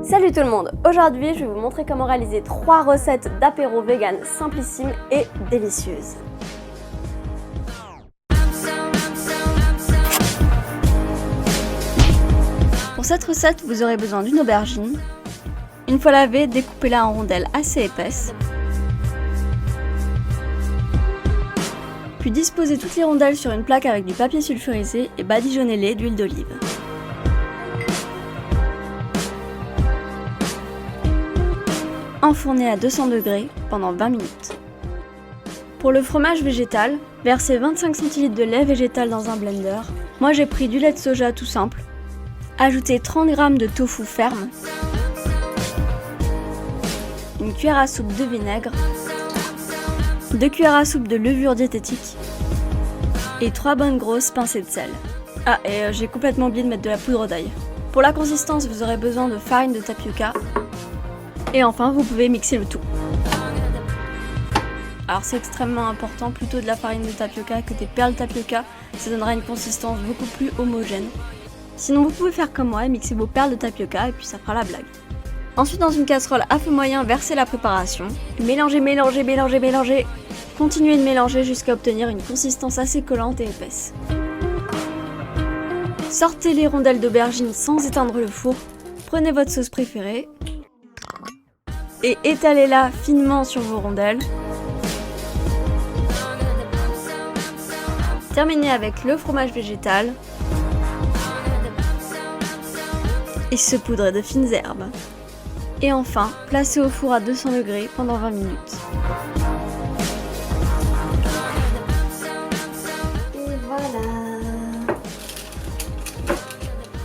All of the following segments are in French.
Salut tout le monde! Aujourd'hui, je vais vous montrer comment réaliser 3 recettes d'apéro vegan simplissimes et délicieuses. Pour cette recette, vous aurez besoin d'une aubergine. Une fois lavée, découpez-la en rondelles assez épaisses. Puis disposez toutes les rondelles sur une plaque avec du papier sulfurisé et badigeonnez-les d'huile d'olive. Enfournez à 200 degrés pendant 20 minutes. Pour le fromage végétal, versez 25 cl de lait végétal dans un blender. Moi j'ai pris du lait de soja tout simple. Ajoutez 30 g de tofu ferme, une cuillère à soupe de vinaigre, 2 cuillères à soupe de levure diététique et 3 bonnes grosses pincées de sel. Ah, et j'ai complètement oublié de mettre de la poudre d'ail. Pour la consistance, vous aurez besoin de farine de tapioca. Et enfin, vous pouvez mixer le tout. Alors c'est extrêmement important, plutôt de la farine de tapioca que des perles tapioca, ça donnera une consistance beaucoup plus homogène. Sinon vous pouvez faire comme moi et mixer vos perles de tapioca et puis ça fera la blague. Ensuite dans une casserole à feu moyen, versez la préparation. Mélangez, mélangez, mélangez, mélangez. Continuez de mélanger jusqu'à obtenir une consistance assez collante et épaisse. Sortez les rondelles d'aubergine sans éteindre le four. Prenez votre sauce préférée et étalez-la finement sur vos rondelles. Terminez avec le fromage végétal et saupoudrez de fines herbes. Et enfin, placez au four à 200 degrés pendant 20 minutes. Et voilà.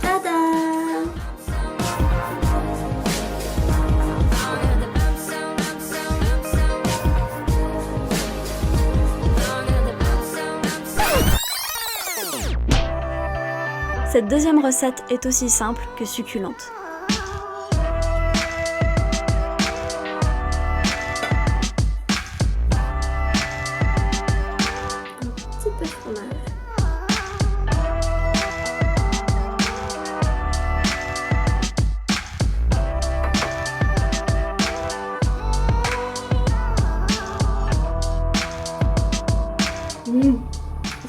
Tada! Cette deuxième recette est aussi simple que succulente. Un petit peu de fromage.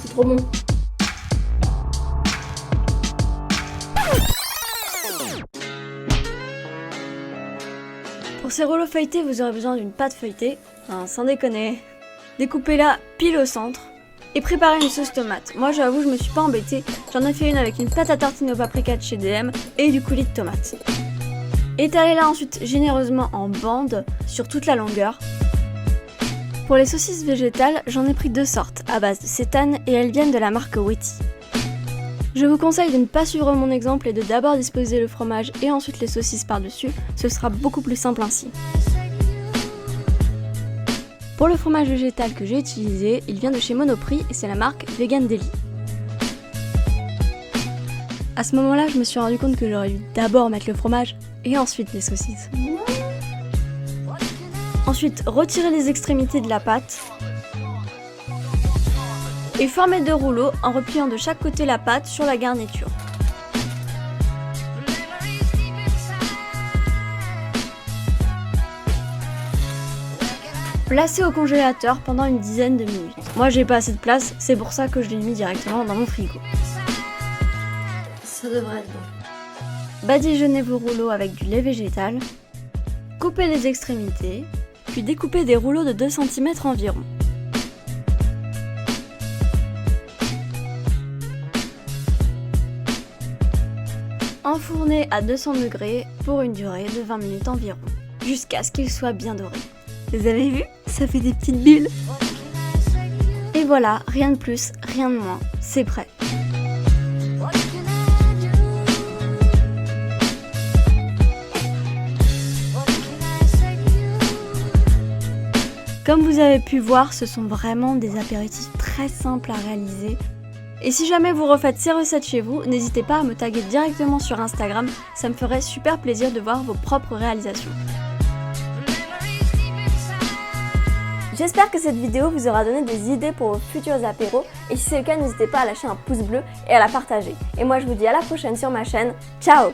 C'est trop bon. Pour ces rouleaux feuilletés, vous aurez besoin d'une pâte feuilletée, sans déconner. Découpez-la pile au centre et préparez une sauce tomate. Moi j'avoue, je me suis pas embêtée, j'en ai fait une avec une pâte à tartiner au paprika de chez DM et du coulis de tomate. Étalez-la ensuite généreusement en bandes sur toute la longueur. Pour les saucisses végétales, j'en ai pris 2 sortes à base de sétane et elles viennent de la marque Wetty. Je vous conseille de ne pas suivre mon exemple et de d'abord disposer le fromage et ensuite les saucisses par-dessus, ce sera beaucoup plus simple ainsi. Pour le fromage végétal que j'ai utilisé, il vient de chez Monoprix et c'est la marque Vegan Deli. À ce moment-là, je me suis rendu compte que j'aurais dû d'abord mettre le fromage et ensuite les saucisses. Ensuite, retirez les extrémités de la pâte et formez 2 rouleaux en repliant de chaque côté la pâte sur la garniture. Placez au congélateur pendant une dizaine de minutes. Moi j'ai pas assez de place, c'est pour ça que je l'ai mis directement dans mon frigo. Ça devrait être bon. Badigeonnez vos rouleaux avec du lait végétal, coupez les extrémités, puis découpez des rouleaux de 2 cm environ. Enfournez à 200 degrés pour une durée de 20 minutes environ, jusqu'à ce qu'il soit bien doré. Vous avez vu? Ça fait des petites bulles. Et voilà, rien de plus, rien de moins, c'est prêt. Comme vous avez pu voir, ce sont vraiment des apéritifs très simples à réaliser. Et si jamais vous refaites ces recettes chez vous, n'hésitez pas à me taguer directement sur Instagram, ça me ferait super plaisir de voir vos propres réalisations. J'espère que cette vidéo vous aura donné des idées pour vos futurs apéros et si c'est le cas, n'hésitez pas à lâcher un pouce bleu et à la partager. Et moi je vous dis à la prochaine sur ma chaîne. Ciao!